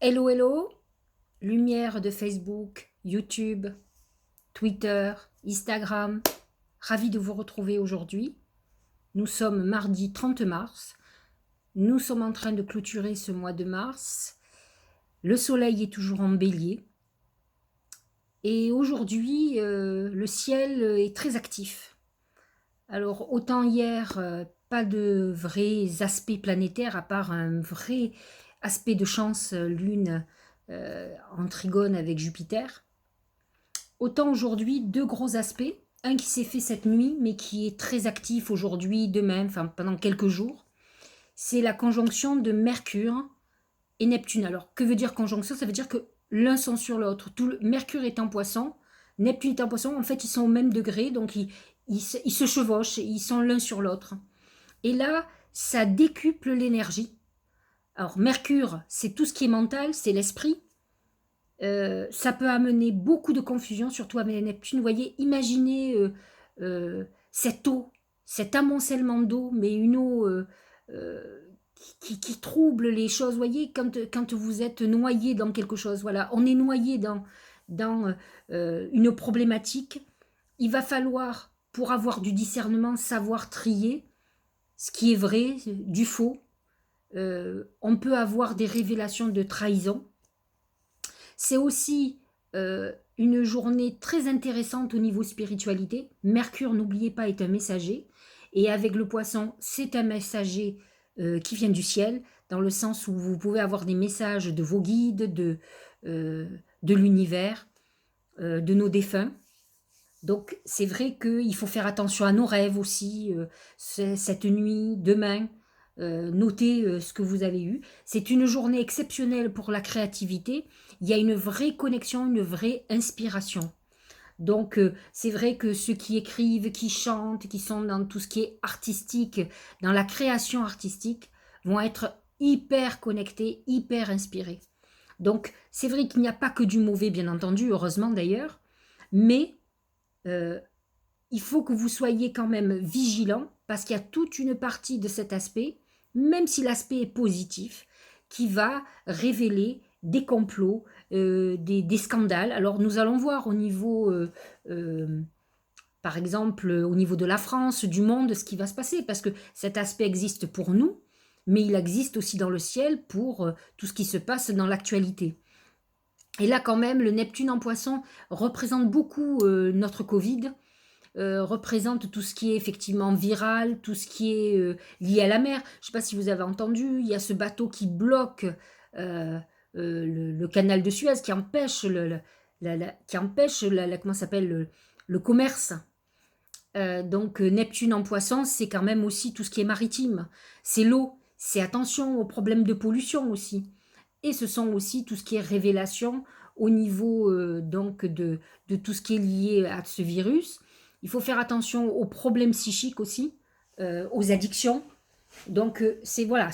Hello, hello, lumière de Facebook, YouTube, Twitter, Instagram. Ravi de vous retrouver aujourd'hui. Nous sommes mardi 30 mars. Nous sommes en train de clôturer ce mois de mars. Le soleil est toujours en bélier. Et aujourd'hui, le ciel est très actif. Alors, autant hier, pas de vrais aspects planétaires, à part un vrai aspect de chance, lune en trigone avec Jupiter. Autant aujourd'hui, deux gros aspects. Un qui s'est fait cette nuit, mais qui est très actif aujourd'hui, demain, enfin pendant quelques jours. C'est la conjonction de Mercure et Neptune. Alors, que veut dire conjonction? Ça veut dire que l'un sont sur l'autre. Mercure est en poisson, Neptune est en poisson. En fait, ils sont au même degré, donc ils se chevauchent, ils sont l'un sur l'autre. Et là, ça décuple l'énergie. Alors, Mercure, c'est tout ce qui est mental, c'est l'esprit. Ça peut amener beaucoup de confusion, surtout avec Neptune. Vous voyez, imaginez cette eau, cet amoncellement d'eau, mais une eau qui trouble les choses. Vous voyez, quand vous êtes noyé dans quelque chose, voilà, on est noyé dans une problématique. Il va falloir, pour avoir du discernement, savoir trier ce qui est vrai, du faux. On peut avoir des révélations de trahison. C'est aussi une journée très intéressante au niveau spiritualité. Mercure, n'oubliez pas, est un messager. Et avec le poisson, c'est un messager qui vient du ciel, dans le sens où vous pouvez avoir des messages de vos guides, de l'univers, de nos défunts. Donc c'est vrai qu'il faut faire attention à nos rêves aussi, cette nuit, demain, notez ce que vous avez eu. C'est une journée exceptionnelle pour la créativité. Il y a une vraie connexion, une vraie inspiration. Donc c'est vrai que ceux qui écrivent, qui chantent, qui sont dans tout ce qui est artistique, dans la création artistique, vont être hyper connectés, hyper inspirés. Donc c'est vrai qu'il n'y a pas que du mauvais, bien entendu, heureusement d'ailleurs, mais euh, il faut que vous soyez quand même vigilant parce qu'il y a toute une partie de cet aspect, même si l'aspect est positif, qui va révéler des complots, des scandales. Alors nous allons voir au niveau, par exemple, au niveau de la France, du monde, ce qui va se passer, parce que cet aspect existe pour nous, mais il existe aussi dans le ciel pour tout ce qui se passe dans l'actualité. Et là, quand même, le Neptune en poisson représente beaucoup notre Covid, représente tout ce qui est effectivement viral, tout ce qui est lié à la mer. Je ne sais pas si vous avez entendu, il y a ce bateau qui bloque le canal de Suez, qui empêche comment s'appelle le commerce. Donc Neptune en poisson, c'est quand même aussi tout ce qui est maritime. C'est l'eau, c'est attention aux problèmes de pollution aussi. Et ce sont aussi tout ce qui est révélation au niveau donc de tout ce qui est lié à ce virus. Il faut faire attention aux problèmes psychiques aussi, aux addictions. Donc c'est voilà,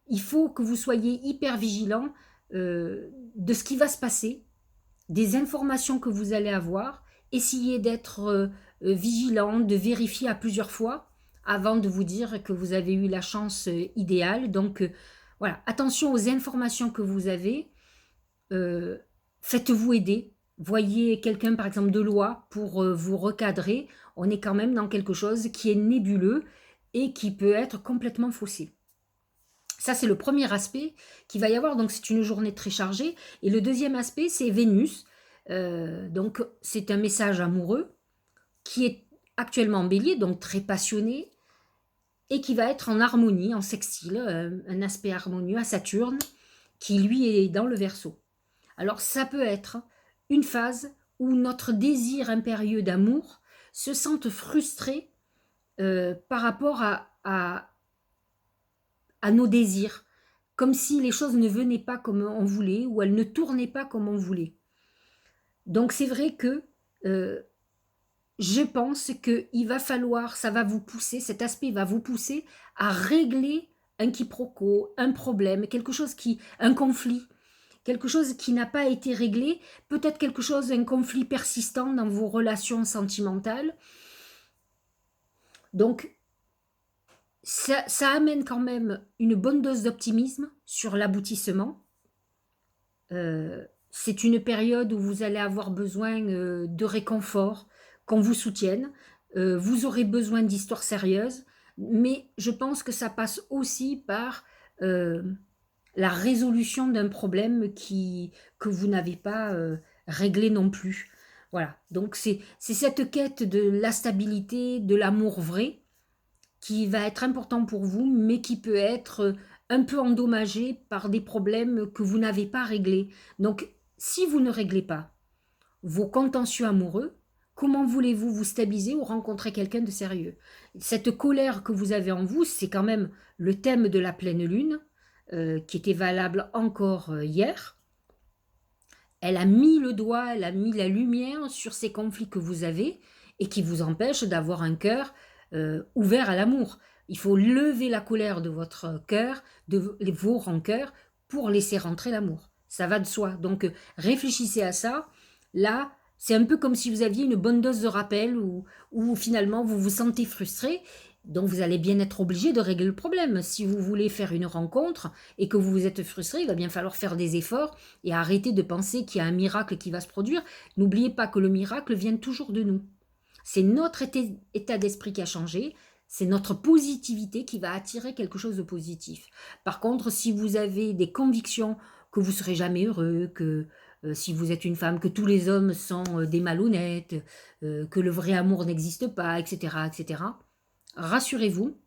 il faut que vous soyez hyper vigilant de ce qui va se passer, des informations que vous allez avoir. Essayez d'être vigilant, de vérifier à plusieurs fois avant de vous dire que vous avez eu la chance idéale. Donc voilà, attention aux informations que vous avez. euh, Faites-vous aider. Voyez quelqu'un, par exemple, de loi pour vous recadrer. On est quand même dans quelque chose qui est nébuleux et qui peut être complètement faussé. Ça, c'est le premier aspect qu'il va y avoir. Donc, c'est une journée très chargée. Et le deuxième aspect, c'est Vénus. Donc, c'est un message amoureux qui est actuellement en bélier, donc très passionné, et qui va être en harmonie, en sextile, un aspect harmonieux à Saturne, qui lui est dans le Verseau. Alors ça peut être une phase où notre désir impérieux d'amour se sente frustré par rapport à nos désirs, comme si les choses ne venaient pas comme on voulait ou elles ne tournaient pas comme on voulait. Donc c'est vrai que euh, je pense qu'il va falloir, ça va vous pousser, cet aspect va vous pousser à régler un quiproquo, un problème, un conflit, quelque chose qui n'a pas été réglé, peut-être un conflit persistant dans vos relations sentimentales. Donc, ça amène quand même une bonne dose d'optimisme sur l'aboutissement. C'est une période où vous allez avoir besoin, de réconfort, qu'on vous soutienne. Vous aurez besoin d'histoires sérieuses, mais je pense que ça passe aussi par, heu, la résolution d'un problème que vous n'avez pas, réglé non plus. Voilà, donc c'est cette quête de la stabilité, de l'amour vrai, qui va être important pour vous, mais qui peut être, un peu endommagé par des problèmes que vous n'avez pas réglés. Donc si vous ne réglez pas vos contentieux amoureux, comment voulez-vous vous stabiliser ou rencontrer quelqu'un de sérieux? Cette colère que vous avez en vous, c'est quand même le thème de la pleine lune, qui était valable encore, hier. Elle a mis le doigt, elle a mis la lumière sur ces conflits que vous avez et qui vous empêchent d'avoir un cœur, ouvert à l'amour. Il faut lever la colère de votre cœur, de vos rancœurs pour laisser rentrer l'amour. Ça va de soi. Donc, réfléchissez à ça. Là, c'est un peu comme si vous aviez une bonne dose de rappel où finalement vous vous sentez frustré. Donc, vous allez bien être obligé de régler le problème. Si vous voulez faire une rencontre et que vous vous êtes frustré, il va bien falloir faire des efforts et arrêter de penser qu'il y a un miracle qui va se produire. N'oubliez pas que le miracle vient toujours de nous. C'est notre état d'esprit qui a changé, c'est notre positivité qui va attirer quelque chose de positif. Par contre, si vous avez des convictions que vous serez jamais heureux, que si vous êtes une femme, que tous les hommes sont des malhonnêtes, que le vrai amour n'existe pas, etc., etc., rassurez-vous,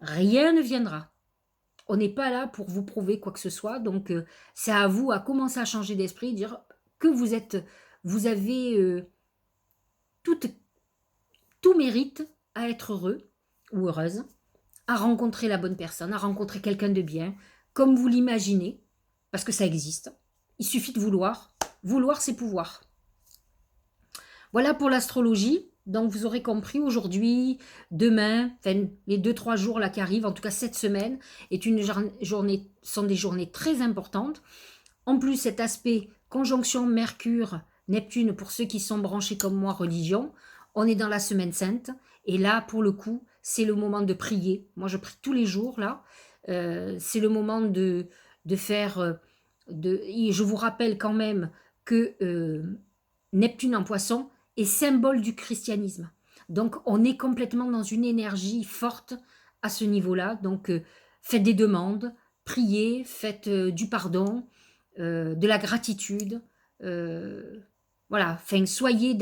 rien ne viendra. On n'est pas là pour vous prouver quoi que ce soit, donc c'est à vous à commencer à changer d'esprit, dire que vous avez tout, tout mérite à être heureux ou heureuse, à rencontrer la bonne personne, à rencontrer quelqu'un de bien, comme vous l'imaginez, parce que ça existe. Il suffit de vouloir. Vouloir, c'est pouvoir. Voilà pour l'astrologie. Donc vous aurez compris, aujourd'hui, demain, enfin, les 2-3 jours là qui arrivent, en tout cas cette semaine, sont des journées très importantes. En plus, cet aspect conjonction Mercure-Neptune, pour ceux qui sont branchés comme moi, religion, on est dans la semaine sainte. Et là, pour le coup, c'est le moment de prier. Moi, je prie tous les jours, là. C'est le moment de faire... et je vous rappelle quand même que Neptune en poisson est symbole du christianisme. Donc, on est complètement dans une énergie forte à ce niveau-là. Donc, faites des demandes, priez, faites du pardon, de la gratitude. Voilà, enfin, soyez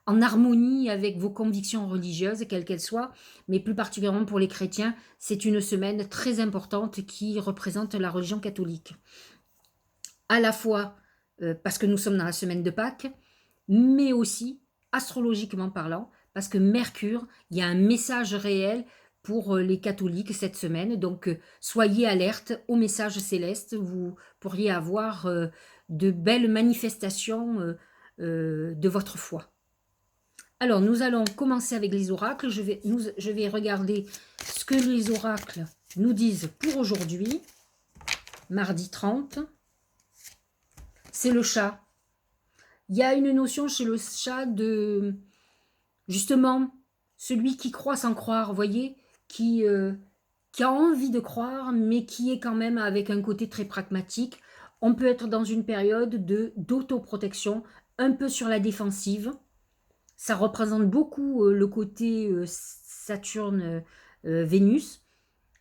en harmonie avec vos convictions religieuses, quelles qu'elles soient, mais plus particulièrement pour les chrétiens, c'est une semaine très importante qui représente la religion catholique. À la fois parce que nous sommes dans la semaine de Pâques, mais aussi, astrologiquement parlant, parce que Mercure, il y a un message réel pour les catholiques cette semaine. Donc, soyez alerte au message céleste. Vous pourriez avoir de belles manifestations de votre foi. Alors, nous allons commencer avec les oracles. Je vais regarder ce que les oracles nous disent pour aujourd'hui, mardi 30. C'est le chat. Il y a une notion chez le chat de, justement, celui qui croit sans croire, vous voyez, qui a envie de croire, mais qui est quand même avec un côté très pragmatique. On peut être dans une période d'autoprotection, un peu sur la défensive. Ça représente beaucoup le côté Saturne-Vénus,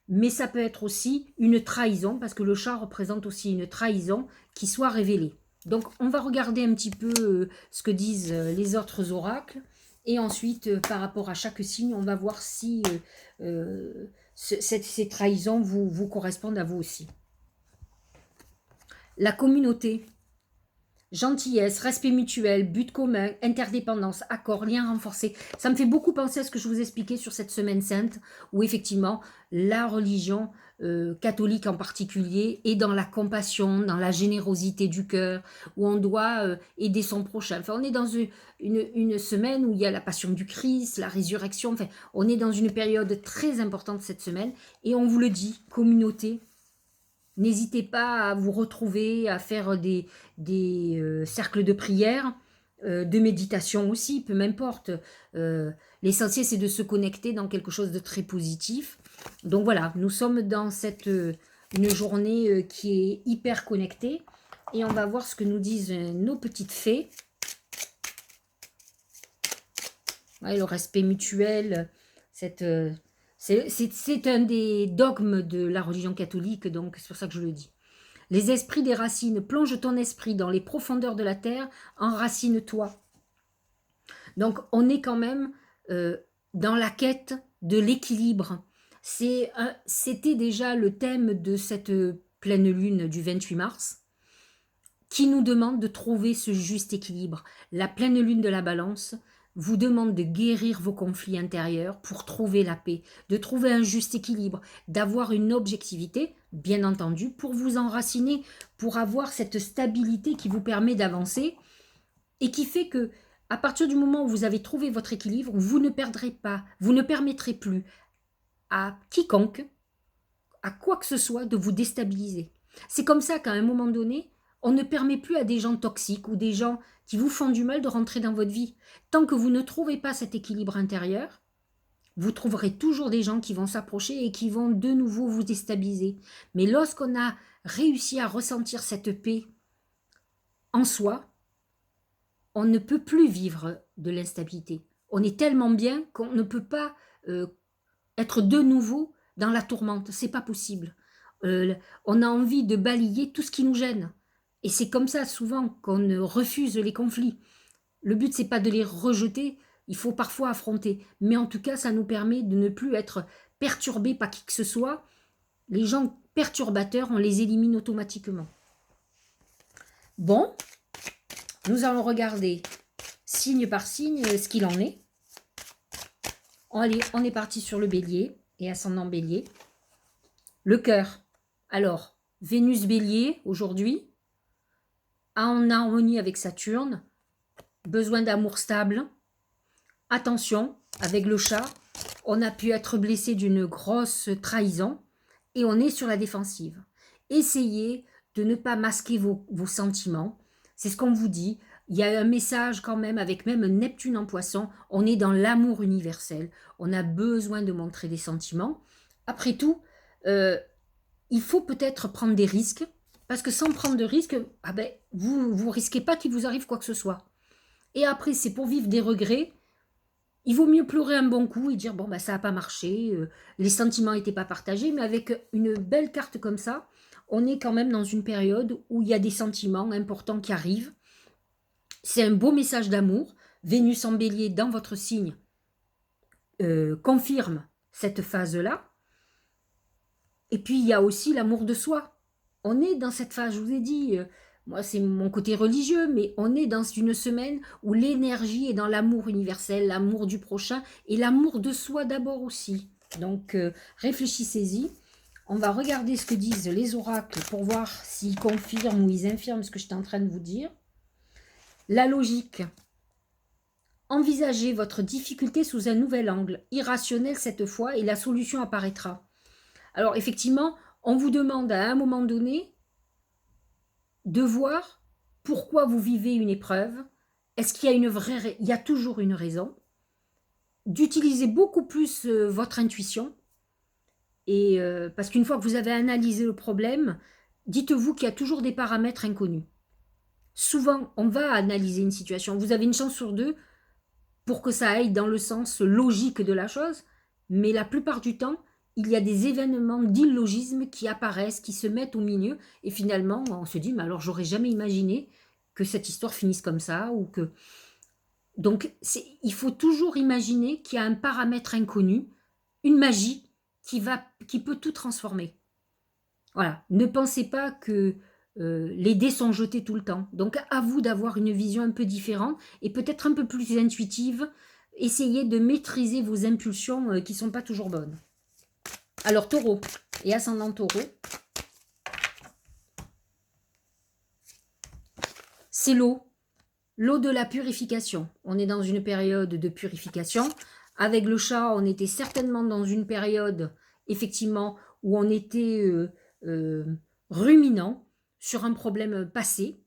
mais ça peut être aussi une trahison, parce que le chat représente aussi une trahison qui soit révélée. Donc on va regarder un petit peu ce que disent les autres oracles, et ensuite par rapport à chaque signe, on va voir si ces trahisons vous correspondent à vous aussi. La communauté. Gentillesse, respect mutuel, but commun, interdépendance, accord, lien renforcé. Ça me fait beaucoup penser à ce que je vous expliquais sur cette semaine sainte, où effectivement, la religion catholique en particulier est dans la compassion, dans la générosité du cœur, où on doit aider son prochain. Enfin, on est dans une semaine où il y a la passion du Christ, la résurrection. Enfin, on est dans une période très importante cette semaine, et on vous le dit, communauté. N'hésitez pas à vous retrouver, à faire des cercles de prière, de méditation aussi, peu m'importe. L'essentiel, c'est de se connecter dans quelque chose de très positif. Donc voilà, nous sommes dans une journée qui est hyper connectée. Et on va voir ce que nous disent nos petites fées. Ouais, le respect mutuel, c'est un des dogmes de la religion catholique, donc c'est pour ça que je le dis. Les esprits des racines, plonge ton esprit dans les profondeurs de la terre, enracine-toi. Donc on est quand même dans la quête de l'équilibre. C'était déjà le thème de cette pleine lune du 28 mars, qui nous demande de trouver ce juste équilibre. La pleine lune de la balance vous demande de guérir vos conflits intérieurs pour trouver la paix, de trouver un juste équilibre, d'avoir une objectivité, bien entendu, pour vous enraciner, pour avoir cette stabilité qui vous permet d'avancer et qui fait que, à partir du moment où vous avez trouvé votre équilibre, vous ne perdrez pas, vous ne permettrez plus à quiconque, à quoi que ce soit, de vous déstabiliser. C'est comme ça qu'à un moment donné, on ne permet plus à des gens toxiques ou des gens qui vous font du mal de rentrer dans votre vie. Tant que vous ne trouvez pas cet équilibre intérieur, vous trouverez toujours des gens qui vont s'approcher et qui vont de nouveau vous déstabiliser. Mais lorsqu'on a réussi à ressentir cette paix en soi, on ne peut plus vivre de l'instabilité. On est tellement bien qu'on ne peut pas être de nouveau dans la tourmente. C'est pas possible. On a envie de balayer tout ce qui nous gêne. Et c'est comme ça souvent qu'on refuse les conflits. Le but, c'est pas de les rejeter, il faut parfois affronter. Mais en tout cas, ça nous permet de ne plus être perturbés par qui que ce soit. Les gens perturbateurs, on les élimine automatiquement. Bon, nous allons regarder signe par signe ce qu'il en est. Allez, on est parti sur le bélier et ascendant bélier. Le cœur. Alors, Vénus bélier aujourd'hui, en harmonie avec Saturne, besoin d'amour stable. Attention, avec le chat, on a pu être blessé d'une grosse trahison et on est sur la défensive. Essayez de ne pas masquer vos sentiments. C'est ce qu'on vous dit. Il y a un message quand même, avec même Neptune en poisson, on est dans l'amour universel. On a besoin de montrer des sentiments. Après tout, il faut peut-être prendre des risques, parce que sans prendre de risques, vous risquez pas qu'il vous arrive quoi que ce soit. Et après, c'est pour vivre des regrets. Il vaut mieux pleurer un bon coup et dire, bon, ça n'a pas marché, les sentiments n'étaient pas partagés, mais avec une belle carte comme ça, on est quand même dans une période où il y a des sentiments importants qui arrivent. C'est un beau message d'amour. Vénus en bélier dans votre signe confirme cette phase-là. Et puis, il y a aussi l'amour de soi. On est dans cette phase, je vous ai dit, moi c'est mon côté religieux, mais on est dans une semaine où l'énergie est dans l'amour universel, l'amour du prochain et l'amour de soi d'abord aussi. Donc, réfléchissez-y. On va regarder ce que disent les oracles pour voir s'ils confirment ou ils infirment ce que je suis en train de vous dire. La logique. Envisagez votre difficulté sous un nouvel angle, irrationnel cette fois, et la solution apparaîtra. Alors effectivement, on vous demande à un moment donné de voir pourquoi vous vivez une épreuve. Est-ce qu'il y a une vraie... Il y a toujours une raison. D'utiliser beaucoup plus votre intuition. Et parce qu'une fois que vous avez analysé le problème, dites-vous qu'il y a toujours des paramètres inconnus. Souvent, on va analyser une situation. Vous avez une chance sur deux pour que ça aille dans le sens logique de la chose, mais la plupart du temps, il y a des événements d'illogisme qui apparaissent, qui se mettent au milieu, et finalement, on se dit, mais alors j'aurais jamais imaginé que cette histoire finisse comme ça, ou que... Donc, il faut toujours imaginer qu'il y a un paramètre inconnu, une magie qui peut tout transformer. Voilà, ne pensez pas que les dés sont jetés tout le temps. Donc, à vous d'avoir une vision un peu différente, et peut-être un peu plus intuitive. Essayez de maîtriser vos impulsions qui ne sont pas toujours bonnes. Alors, taureau et ascendant taureau, c'est l'eau de la purification. On est dans une période de purification. Avec le chat, on était certainement dans une période, effectivement, où on était ruminant sur un problème passé.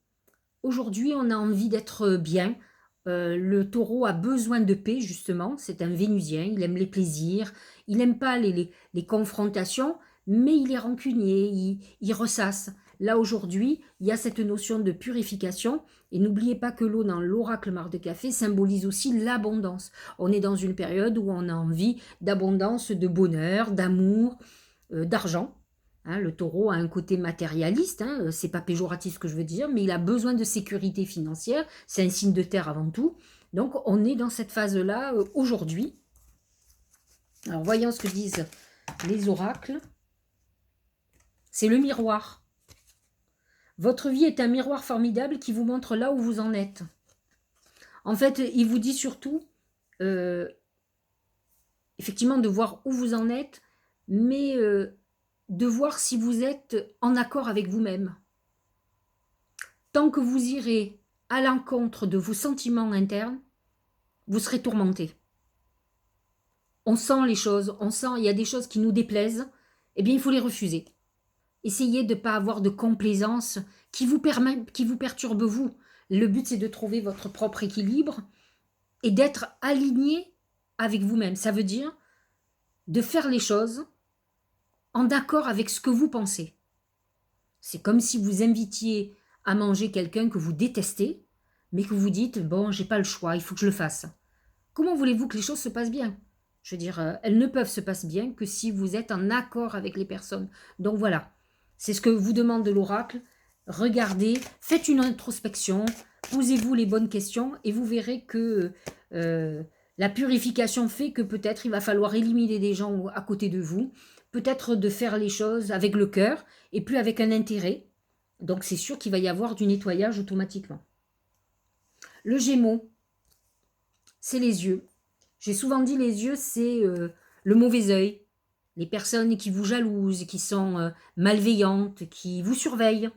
Aujourd'hui, on a envie d'être bien. Le taureau a besoin de paix, justement. C'est un vénusien, il aime les plaisirs, il n'aime pas les confrontations, mais il est rancunier, il ressasse. Là, aujourd'hui, il y a cette notion de purification. Et n'oubliez pas que l'eau dans l'oracle marc de café symbolise aussi l'abondance. On est dans une période où on a envie d'abondance, de bonheur, d'amour, d'argent. Hein, le taureau a un côté matérialiste, hein, c'est pas péjoratif ce que je veux dire, mais il a besoin de sécurité financière. C'est un signe de terre avant tout. Donc, on est dans cette phase-là aujourd'hui. Alors, voyons ce que disent les oracles. C'est le miroir. Votre vie est un miroir formidable qui vous montre là où vous en êtes. En fait, il vous dit surtout, effectivement, de voir où vous en êtes, mais de voir si vous êtes en accord avec vous-même. Tant que vous irez à l'encontre de vos sentiments internes, vous serez tourmenté. On sent les choses, on sent, il y a des choses qui nous déplaisent, eh bien, il faut les refuser. Essayez de ne pas avoir de complaisance qui vous perturbe vous. Le but, c'est de trouver votre propre équilibre et d'être aligné avec vous-même. Ça veut dire de faire les choses en accord avec ce que vous pensez. C'est comme si vous invitiez à manger quelqu'un que vous détestez, mais que vous dites, bon, j'ai pas le choix, il faut que je le fasse. Comment voulez-vous que les choses se passent bien? Je veux dire, elles ne peuvent se passer bien que si vous êtes en accord avec les personnes. Donc voilà. C'est ce que vous demande l'oracle. Regardez, faites une introspection, posez-vous les bonnes questions et vous verrez que la purification fait que peut-être il va falloir éliminer des gens à côté de vous, peut-être de faire les choses avec le cœur et plus avec un intérêt. Donc c'est sûr qu'il va y avoir du nettoyage automatiquement. Le Gémeaux, c'est les yeux. J'ai souvent dit les yeux, c'est le mauvais œil. Les personnes qui vous jalousent, qui sont malveillantes, qui vous surveillent.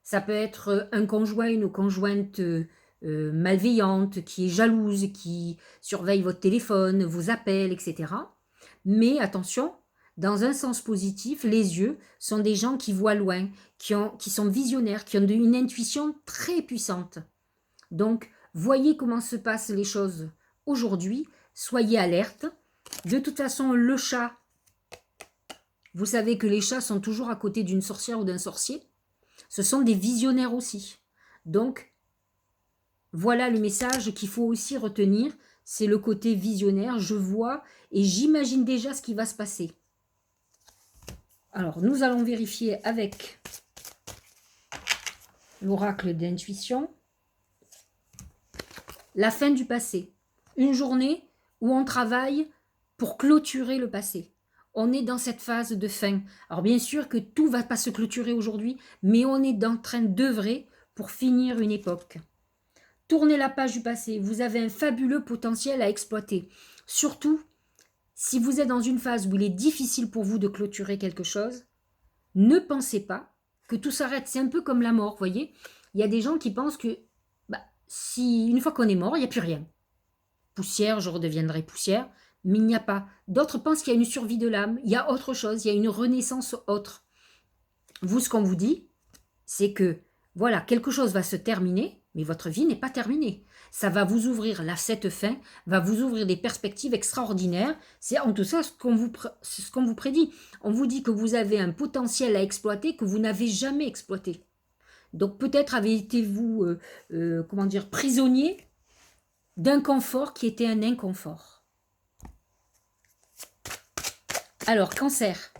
Ça peut être un conjoint, une conjointe malveillante, qui est jalouse, qui surveille votre téléphone, vos appels, etc. Mais attention, dans un sens positif, les yeux sont des gens qui voient loin, qui sont visionnaires, qui ont une intuition très puissante. Donc, voyez comment se passent les choses aujourd'hui, soyez alerte. De toute façon, le chat, vous savez que les chats sont toujours à côté d'une sorcière ou d'un sorcier. Ce sont des visionnaires aussi. Donc, voilà le message qu'il faut aussi retenir. C'est le côté visionnaire. Je vois et j'imagine déjà ce qui va se passer. Alors, nous allons vérifier avec l'oracle d'intuition. La fin du passé. Une journée où on travaille pour clôturer le passé. On est dans cette phase de fin. Alors bien sûr que tout ne va pas se clôturer aujourd'hui, mais on est en train d'œuvrer pour finir une époque. Tournez la page du passé. Vous avez un fabuleux potentiel à exploiter. Surtout, si vous êtes dans une phase où il est difficile pour vous de clôturer quelque chose, ne pensez pas que tout s'arrête. C'est un peu comme la mort, vous voyez. Il y a des gens qui pensent que si une fois qu'on est mort, il n'y a plus rien. Poussière, je redeviendrai poussière. Mais il n'y a pas. D'autres pensent qu'il y a une survie de l'âme, il y a autre chose, il y a une renaissance autre. Vous, ce qu'on vous dit, c'est que, voilà, quelque chose va se terminer, mais votre vie n'est pas terminée. Ça va vous ouvrir, cette fin va vous ouvrir des perspectives extraordinaires. C'est en tout cas ce qu'on vous prédit. On vous dit que vous avez un potentiel à exploiter que vous n'avez jamais exploité. Donc peut-être avez été-vous, prisonnier d'un confort qui était un inconfort. Alors, cancer.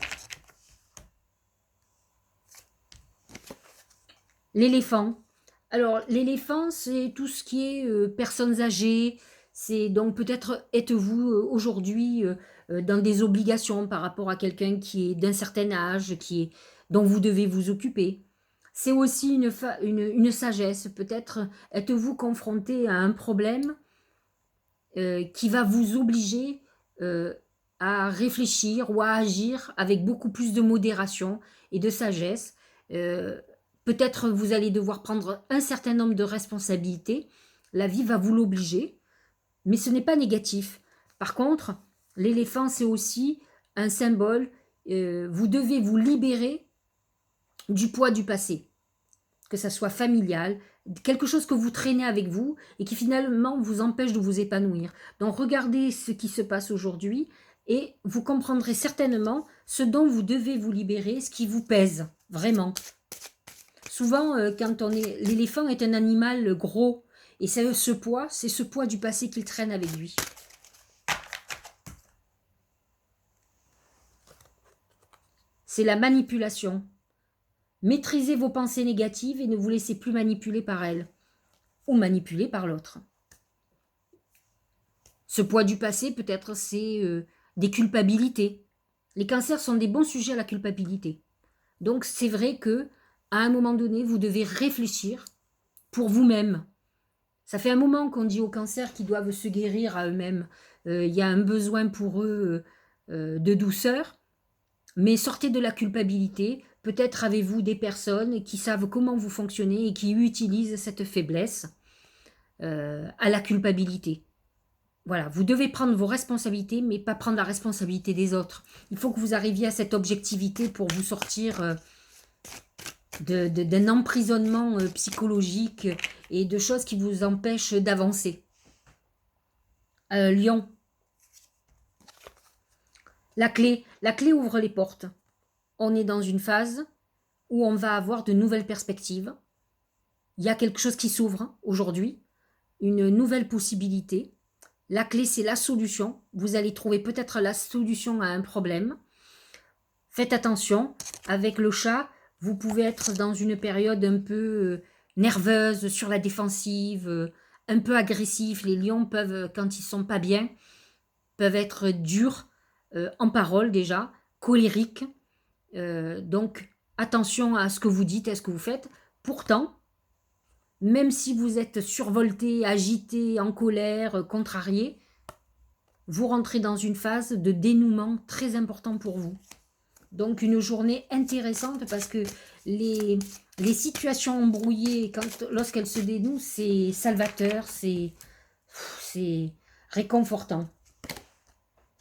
L'éléphant. Alors, l'éléphant, c'est tout ce qui est personnes âgées. C'est donc peut-être êtes-vous aujourd'hui dans des obligations par rapport à quelqu'un qui est d'un certain âge, dont vous devez vous occuper. C'est aussi une sagesse. Peut-être êtes-vous confronté à un problème qui va vous obliger à réfléchir ou à agir avec beaucoup plus de modération et de sagesse. Peut-être vous allez devoir prendre un certain nombre de responsabilités. La vie va vous l'obliger, mais ce n'est pas négatif. Par contre, l'éléphant, c'est aussi un symbole. Vous devez vous libérer du poids du passé, que ça soit familial, quelque chose que vous traînez avec vous et qui finalement vous empêche de vous épanouir. Donc regardez ce qui se passe aujourd'hui et vous comprendrez certainement ce dont vous devez vous libérer, ce qui vous pèse, vraiment. Souvent, quand on est... L'éléphant est un animal gros. Et c'est ce poids du passé qu'il traîne avec lui. C'est la manipulation. Maîtrisez vos pensées négatives et ne vous laissez plus manipuler par elles. Ou manipuler par l'autre. Ce poids du passé, peut-être, c'est des culpabilités. Les cancers sont des bons sujets à la culpabilité. Donc, c'est vrai que à un moment donné, vous devez réfléchir pour vous-même. Ça fait un moment qu'on dit aux cancers qu'ils doivent se guérir à eux-mêmes. Il y a un besoin pour eux de douceur. Mais sortez de la culpabilité. Peut-être avez-vous des personnes qui savent comment vous fonctionnez et qui utilisent cette faiblesse à la culpabilité. Voilà, vous devez prendre vos responsabilités, mais pas prendre la responsabilité des autres. Il faut que vous arriviez à cette objectivité pour vous sortir d'un emprisonnement psychologique et de choses qui vous empêchent d'avancer. Lion. La clé ouvre les portes. On est dans une phase où on va avoir de nouvelles perspectives. Il y a quelque chose qui s'ouvre aujourd'hui, une nouvelle possibilité. La clé, c'est la solution. Vous allez trouver peut-être la solution à un problème. Faites attention, avec le chat, vous pouvez être dans une période un peu nerveuse, sur la défensive, un peu agressif. Les lions peuvent, quand ils sont pas bien, peuvent être durs en parole déjà, colériques. Donc, attention à ce que vous dites, à ce que vous faites. Pourtant, même si vous êtes survolté, agité, en colère, contrarié, vous rentrez dans une phase de dénouement très important pour vous. Donc une journée intéressante parce que les situations embrouillées, lorsqu'elles se dénouent, c'est salvateur, c'est réconfortant.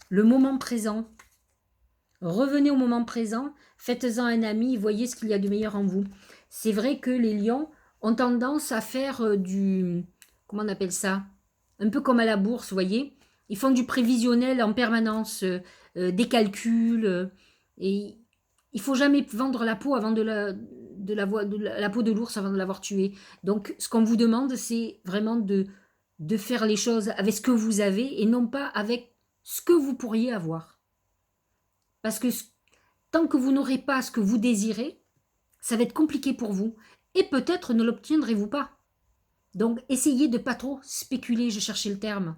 Le moment présent. Revenez au moment présent, faites-en un ami, voyez ce qu'il y a de meilleur en vous. C'est vrai que les lions ont tendance à faire du... Comment on appelle ça? Un peu comme à la bourse, vous voyez. Ils font du prévisionnel en permanence, des calculs. Et il ne faut jamais vendre la peau avant la peau de l'ours avant de l'avoir tué. Donc, ce qu'on vous demande, c'est vraiment de faire les choses avec ce que vous avez et non pas avec ce que vous pourriez avoir. Parce que tant que vous n'aurez pas ce que vous désirez, ça va être compliqué pour vous. Et peut-être ne l'obtiendrez-vous pas. Donc, essayez de ne pas trop spéculer, je cherchais le terme.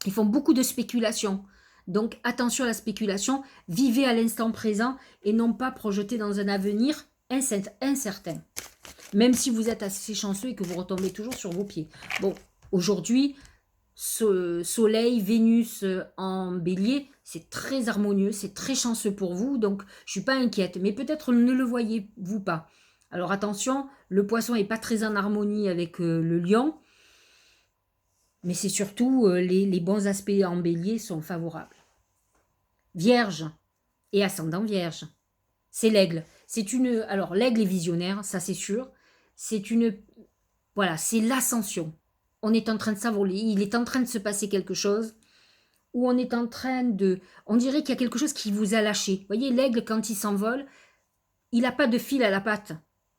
Ils font beaucoup de spéculation. Donc, attention à la spéculation. Vivez à l'instant présent et non pas projeter dans un avenir incertain. Même si vous êtes assez chanceux et que vous retombez toujours sur vos pieds. Bon, aujourd'hui, Soleil, Vénus en Bélier, c'est très harmonieux, c'est très chanceux pour vous. Donc, je ne suis pas inquiète. Mais peut-être ne le voyez-vous pas. Alors attention, le poisson n'est pas très en harmonie avec le lion, mais c'est surtout les bons aspects en bélier sont favorables. Vierge et ascendant vierge, c'est l'aigle. Alors l'aigle est visionnaire, ça c'est sûr. Voilà, c'est l'ascension. On est en train de s'envoler, il est en train de se passer quelque chose, où on est en train de... On dirait qu'il y a quelque chose qui vous a lâché. Vous voyez, l'aigle, quand il s'envole, il n'a pas de fil à la patte.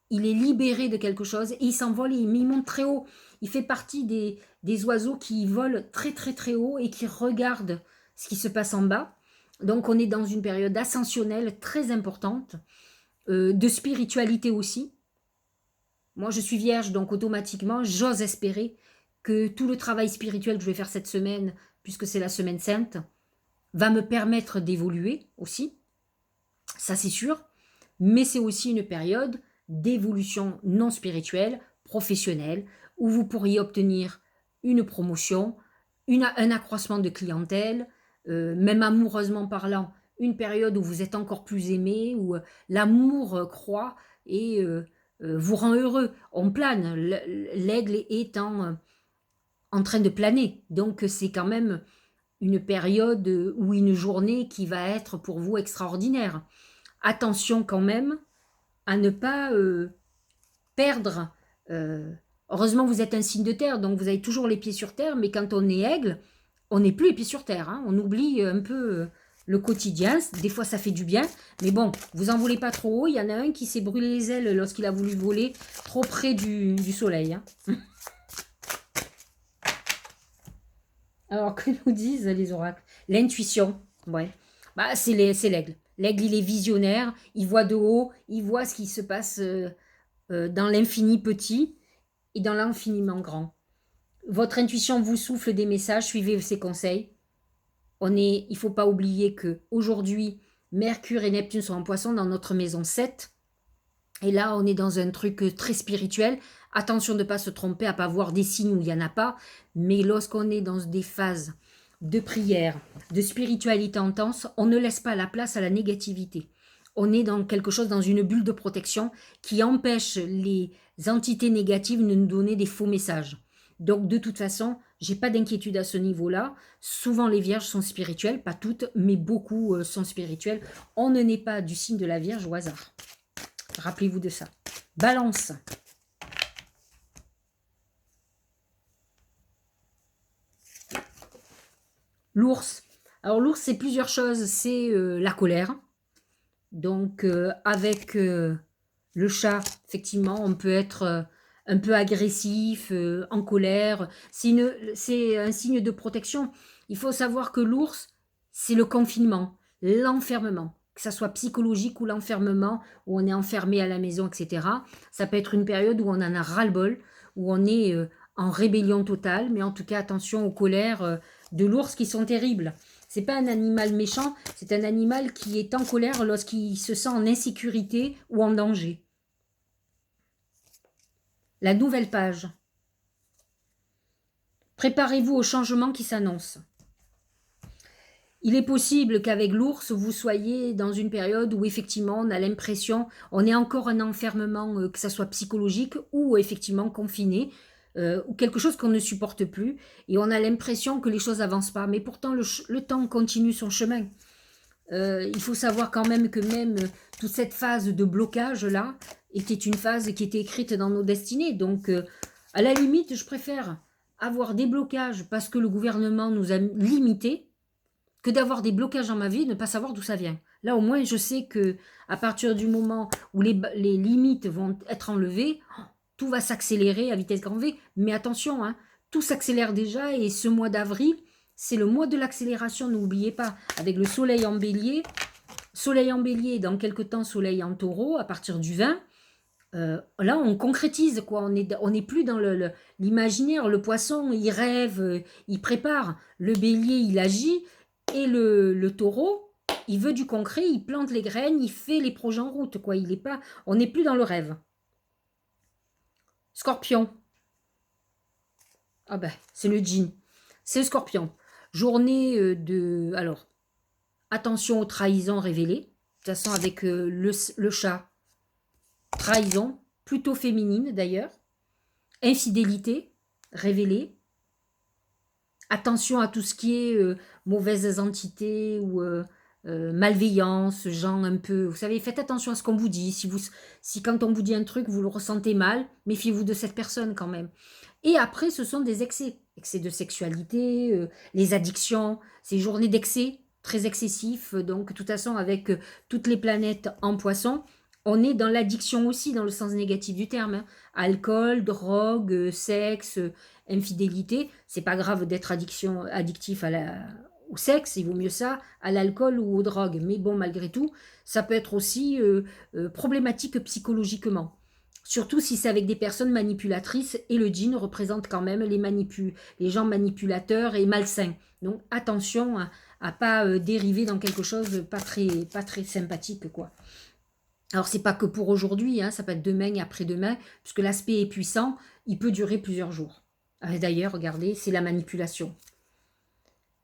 Il est libéré de quelque chose et il s'envole et il monte très haut. Il fait partie des oiseaux qui volent très très très haut et qui regardent ce qui se passe en bas. Donc on est dans une période ascensionnelle très importante, de spiritualité aussi. Moi je suis vierge, donc automatiquement j'ose espérer que tout le travail spirituel que je vais faire cette semaine, puisque c'est la semaine sainte, va me permettre d'évoluer aussi. Ça c'est sûr. Mais c'est aussi une période d'évolution non spirituelle, professionnelle, où vous pourriez obtenir une promotion, un accroissement de clientèle, même amoureusement parlant, une période où vous êtes encore plus aimé, où l'amour croît et vous rend heureux. On plane, l'aigle est en train de planer, donc c'est quand même une période ou une journée qui va être pour vous extraordinaire. Attention quand même à ne pas perdre. Heureusement, vous êtes un signe de terre, donc vous avez toujours les pieds sur terre, mais quand on est aigle, on n'est plus les pieds sur terre. Hein, on oublie un peu le quotidien. Des fois, ça fait du bien. Mais bon, vous en volez pas trop haut. Il y en a un qui s'est brûlé les ailes lorsqu'il a voulu voler trop près du soleil. Hein. Alors, que nous disent les oracles? L'intuition, ouais. Bah, c'est l'aigle. L'aigle, il est visionnaire. Il voit de haut. Il voit ce qui se passe dans l'infini petit et dans l'infiniment grand. Votre intuition vous souffle des messages. Suivez ses conseils. Il ne faut pas oublier que aujourd'hui, Mercure et Neptune sont en Poisson dans notre maison 7. Et là, on est dans un truc très spirituel. Attention de ne pas se tromper, à ne pas voir des signes où il n'y en a pas. Mais lorsqu'on est dans des phases de prière, de spiritualité intense, on ne laisse pas la place à la négativité. On est dans quelque chose, dans une bulle de protection qui empêche les entités négatives de nous donner des faux messages. Donc, de toute façon, j'ai pas d'inquiétude à ce niveau-là. Souvent, les vierges sont spirituelles, pas toutes, mais beaucoup sont spirituelles. On ne naît pas du signe de la Vierge au hasard. Rappelez-vous de ça. Balance. L'ours. Alors, l'ours, c'est plusieurs choses. C'est la colère. Donc, avec le chat, effectivement, on peut être un peu agressif, en colère. C'est un signe de protection. Il faut savoir que l'ours, c'est le confinement, l'enfermement, que ça soit psychologique ou l'enfermement, où on est enfermé à la maison, etc. Ça peut être une période où on en a ras-le-bol, où on est en rébellion totale, mais en tout cas, attention aux colères de l'ours qui sont terribles. C'est pas un animal méchant, c'est un animal qui est en colère lorsqu'il se sent en insécurité ou en danger. La nouvelle page. Préparez-vous au changement qui s'annonce. Il est possible qu'avec l'ours, vous soyez dans une période où effectivement on a l'impression, on est encore un enfermement, que ça soit psychologique ou effectivement confiné, ou quelque chose qu'on ne supporte plus, et on a l'impression que les choses n'avancent pas. Mais pourtant, le temps continue son chemin. Il faut savoir quand même que même toute cette phase de blocage-là était une phase qui était écrite dans nos destinées. Donc, à la limite, je préfère avoir des blocages parce que le gouvernement nous a limités que d'avoir des blocages dans ma vie et ne pas savoir d'où ça vient. Là, au moins, je sais que à partir du moment où les limites vont être enlevées, tout va s'accélérer à vitesse grand V. Mais attention, hein, tout s'accélère déjà et ce mois d'avril, c'est le mois de l'accélération, n'oubliez pas, avec le soleil en bélier. Soleil en bélier, dans quelques temps, soleil en taureau, à partir du 20. Là, on concrétise, quoi. On n'est plus dans l'imaginaire. Le poisson, il rêve, il prépare. Le bélier, il agit. Et le taureau, il veut du concret, il plante les graines, il fait les projets en route, quoi. On n'est plus dans le rêve. Scorpion. Ah ben, c'est le djinn. C'est le scorpion. Journée de... Alors, attention aux trahisons révélées. De toute façon, avec le chat, trahison, plutôt féminine d'ailleurs. Infidélité révélée. Attention à tout ce qui est mauvaises entités ou malveillance, gens un peu... Vous savez, faites attention à ce qu'on vous dit. Si quand on vous dit un truc, vous le ressentez mal, méfiez-vous de cette personne quand même. Et après, ce sont des excès. Excès de sexualité, les addictions, ces journées d'excès, très excessifs. Donc, de toute façon, avec toutes les planètes en poisson, on est dans l'addiction aussi, dans le sens négatif du terme. Hein. Alcool, drogue, sexe, infidélité. C'est pas grave d'être addictif au sexe, il vaut mieux ça, à l'alcool ou aux drogues. Mais bon, malgré tout, ça peut être aussi problématique psychologiquement. Surtout si c'est avec des personnes manipulatrices, et le djinn représente quand même les gens manipulateurs et malsains. Donc attention à ne pas dériver dans quelque chose pas très sympathique, quoi. Alors, c'est pas que pour aujourd'hui, hein, ça peut être demain et après-demain, puisque l'aspect est puissant, il peut durer plusieurs jours. D'ailleurs, regardez, c'est la manipulation.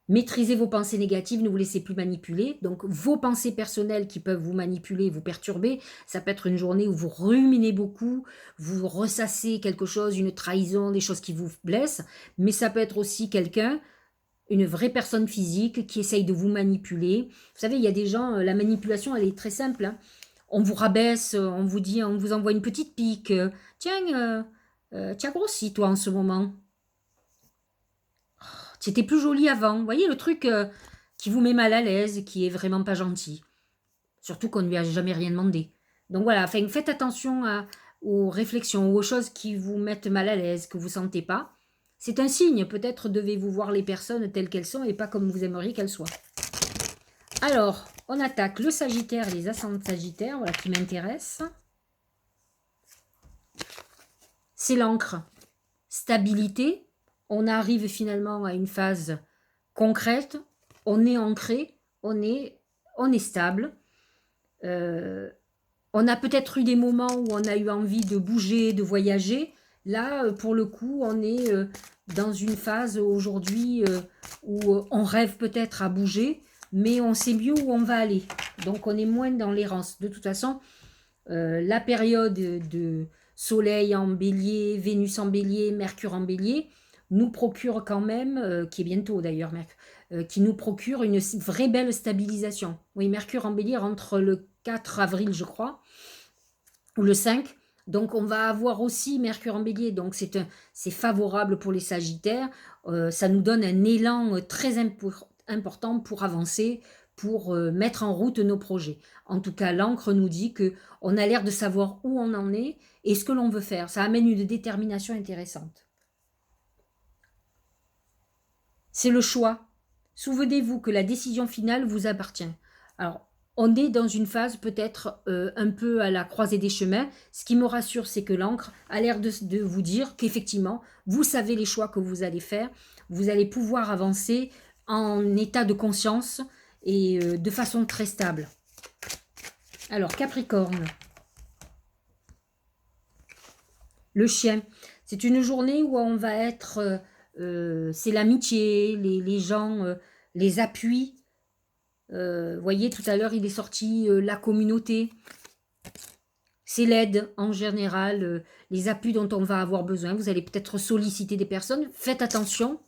Maîtrisez vos pensées négatives, ne vous laissez plus manipuler. Donc, vos pensées personnelles qui peuvent vous manipuler, vous perturber, ça peut être une journée où vous ruminez beaucoup, vous ressassez quelque chose, une trahison, des choses qui vous blessent, mais ça peut être aussi quelqu'un, une vraie personne physique qui essaye de vous manipuler. Vous savez, il y a des gens, la manipulation, elle est très simple, hein. On vous rabaisse, on vous dit, on vous envoie une petite pique. Tiens, tu as grossi toi en ce moment. Tu étais plus jolie avant. Vous voyez le truc, qui vous met mal à l'aise, qui est vraiment pas gentil. Surtout qu'on ne lui a jamais rien demandé. Donc voilà, enfin, faites attention aux réflexions ou aux choses qui vous mettent mal à l'aise, que vous ne sentez pas. C'est un signe, peut-être devez-vous voir les personnes telles qu'elles sont et pas comme vous aimeriez qu'elles soient. Alors, on attaque le Sagittaire et les ascendants Sagittaires, voilà, qui m'intéressent. C'est l'encre. Stabilité, on arrive finalement à une phase concrète, on est ancré, on est stable. On a peut-être eu des moments où on a eu envie de bouger, de voyager. Là, pour le coup, on est dans une phase aujourd'hui où on rêve peut-être à bouger, mais on sait mieux où on va aller. Donc, on est moins dans l'errance. De toute façon, la période de Soleil en Bélier, Vénus en Bélier, Mercure en Bélier, nous procure quand même, qui est bientôt d'ailleurs, qui nous procure une vraie belle stabilisation. Oui, Mercure en Bélier rentre le 4 avril, je crois, ou le 5. Donc, on va avoir aussi Mercure en Bélier. Donc, c'est favorable pour les Sagittaires. Ça nous donne un élan très important pour avancer, pour mettre en route nos projets. En tout cas, l'encre nous dit qu'on a l'air de savoir où on en est et ce que l'on veut faire. Ça amène une détermination intéressante. C'est le choix. Souvenez-vous que la décision finale vous appartient. Alors, on est dans une phase peut-être un peu à la croisée des chemins. Ce qui me rassure, c'est que l'encre a l'air de vous dire qu'effectivement, vous savez les choix que vous allez faire. Vous allez pouvoir avancer en état de conscience et de façon très stable. Alors, Capricorne. Le chien. C'est une journée où on va être... c'est l'amitié, les gens, les appuis. Voyez, tout à l'heure, il est sorti la communauté. C'est l'aide en général, les appuis dont on va avoir besoin. Vous allez peut-être solliciter des personnes. Faites attention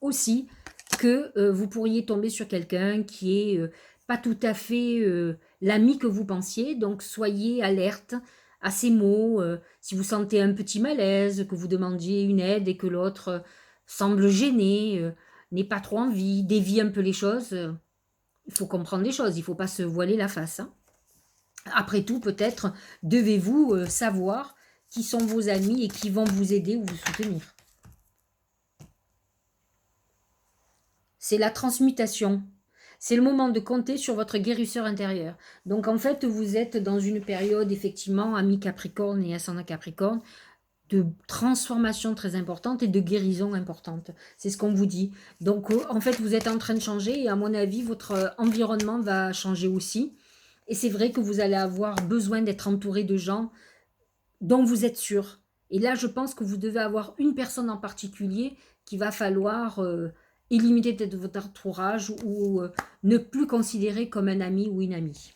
aussi que vous pourriez tomber sur quelqu'un qui est pas tout à fait l'ami que vous pensiez. Donc, soyez alerte à ces mots. Si vous sentez un petit malaise, que vous demandiez une aide et que l'autre semble gêné, n'ait pas trop envie, dévie un peu les choses, il faut comprendre les choses, il ne faut pas se voiler la face. Hein. Après tout, peut-être devez-vous savoir qui sont vos amis et qui vont vous aider ou vous soutenir. C'est la transmutation. C'est le moment de compter sur votre guérisseur intérieur. Donc en fait, vous êtes dans une période, effectivement, ami Capricorne et ascendant Capricorne, de transformation très importante et de guérison importante. C'est ce qu'on vous dit. Donc en fait, vous êtes en train de changer et à mon avis, votre environnement va changer aussi. Et c'est vrai que vous allez avoir besoin d'être entouré de gens dont vous êtes sûr. Et là, je pense que vous devez avoir une personne en particulier qu'il va falloir éliminer de votre entourage ou ne plus considérer comme un ami ou une amie.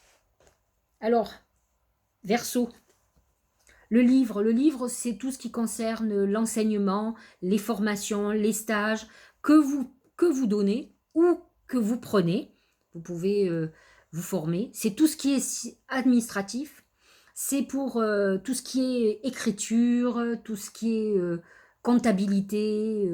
Alors, Verseau. Le livre, c'est tout ce qui concerne l'enseignement, les formations, les stages que vous donnez ou que vous prenez. Vous pouvez vous former. C'est tout ce qui est administratif. C'est pour tout ce qui est écriture, tout ce qui est comptabilité,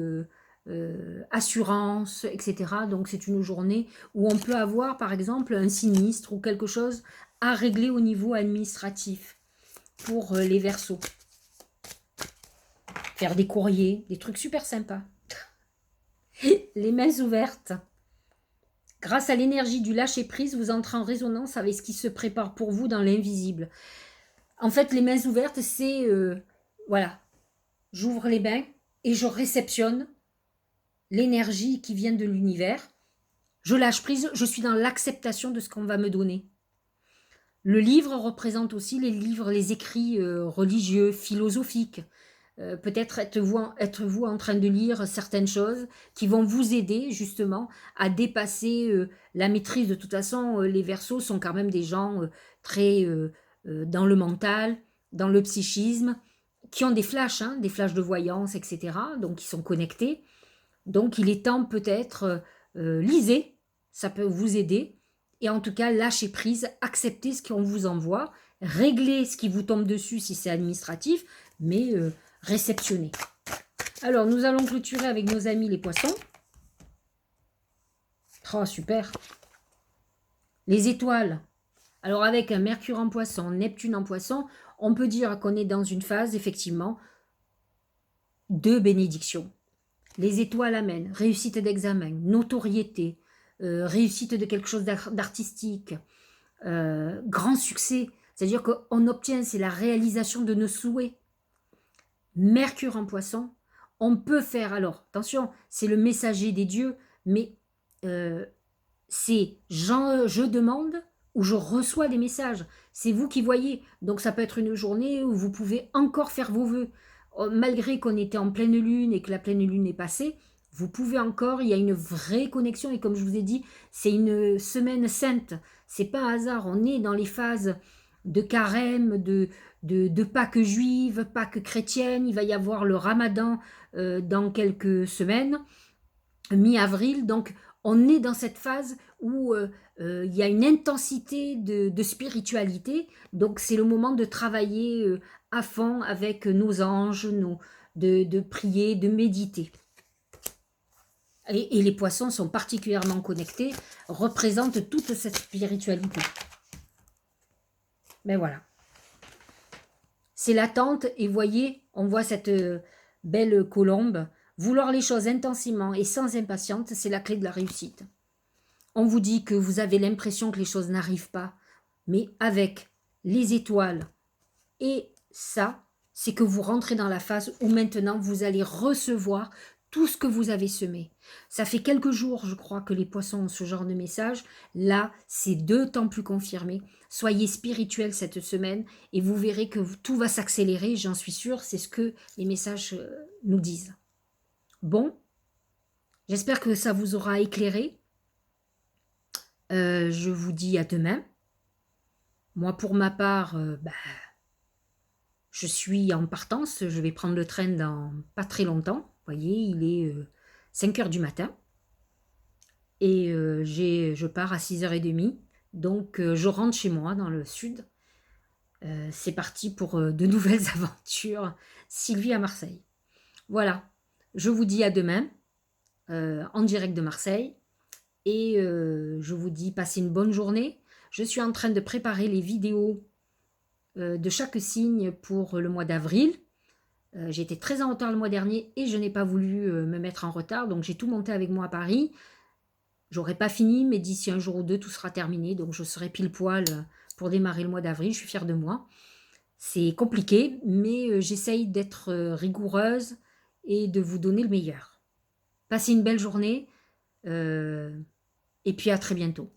assurance, etc. Donc c'est une journée où on peut avoir par exemple un sinistre ou quelque chose à régler au niveau administratif pour les Verseaux. Faire des courriers, des trucs super sympas. Les mains ouvertes. Grâce à l'énergie du lâcher-prise, vous entrez en résonance avec ce qui se prépare pour vous dans l'invisible. En fait, les mains ouvertes, c'est... voilà. J'ouvre les mains et je réceptionne l'énergie qui vient de l'univers. Je lâche prise, je suis dans l'acceptation de ce qu'on va me donner. Le livre représente aussi les livres, les écrits religieux, philosophiques. Peut-être êtes-vous en train de lire certaines choses qui vont vous aider justement à dépasser la maîtrise. De toute façon, les Verseaux sont quand même des gens très dans le mental, dans le psychisme, qui ont des flashs de voyance, etc. Donc, ils sont connectés. Donc, il est temps peut-être, lisez, ça peut vous aider. Et en tout cas, lâchez prise, acceptez ce qu'on vous envoie, réglez ce qui vous tombe dessus si c'est administratif, mais réceptionnez. Alors, nous allons clôturer avec nos amis les poissons. Oh, super. Les étoiles. Alors avec un Mercure en Poisson, Neptune en Poisson, on peut dire qu'on est dans une phase, effectivement, de bénédiction. Les étoiles amènent réussite d'examen, notoriété, réussite de quelque chose d'artistique, grand succès. C'est-à-dire qu'on obtient, c'est la réalisation de nos souhaits. Mercure en Poisson, on peut faire, alors attention, c'est le messager des dieux, mais c'est je demande ou je reçois des messages. C'est vous qui voyez. Donc ça peut être une journée où vous pouvez encore faire vos vœux. Malgré qu'on était en pleine lune et que la pleine lune est passée, vous pouvez encore, il y a une vraie connexion. Et comme je vous ai dit, c'est une semaine sainte. C'est pas un hasard. On est dans les phases de carême, de Pâques juives, Pâques chrétiennes. Il va y avoir le ramadan dans quelques semaines, mi-avril. Donc on est dans cette phase où il y a une intensité de spiritualité. Donc c'est le moment de travailler à fond avec nos anges, de prier, de méditer. Et les poissons sont particulièrement connectés, représentent toute cette spiritualité. Mais voilà. C'est l'attente et voyez, on voit cette belle colombe. Vouloir les choses intensément et sans impatience, c'est la clé de la réussite. On vous dit que vous avez l'impression que les choses n'arrivent pas, mais avec les étoiles et ça, c'est que vous rentrez dans la phase où maintenant vous allez recevoir tout ce que vous avez semé. Ça fait quelques jours, je crois, que les poissons ont ce genre de message. Là, c'est 2 temps plus confirmé. Soyez spirituels cette semaine et vous verrez que tout va s'accélérer, j'en suis sûre. C'est ce que les messages nous disent. Bon, j'espère que ça vous aura éclairé. Je vous dis à demain. Moi, pour ma part, je suis en partance. Je vais prendre le train dans pas très longtemps. Vous voyez, il est 5 heures du matin. Et je pars à 6h30. Donc, je rentre chez moi dans le sud. C'est parti pour de nouvelles aventures. Sylvie à Marseille. Voilà. Je vous dis à demain, en direct de Marseille. Et je vous dis, passez une bonne journée. Je suis en train de préparer les vidéos de chaque signe pour le mois d'avril. J'ai été très en retard le mois dernier et je n'ai pas voulu me mettre en retard. Donc j'ai tout monté avec moi à Paris. J'aurai pas fini, mais d'ici un jour ou deux, tout sera terminé. Donc je serai pile poil pour démarrer le mois d'avril. Je suis fière de moi. C'est compliqué, mais j'essaye d'être rigoureuse et de vous donner le meilleur. Passez une belle journée. Et puis à très bientôt.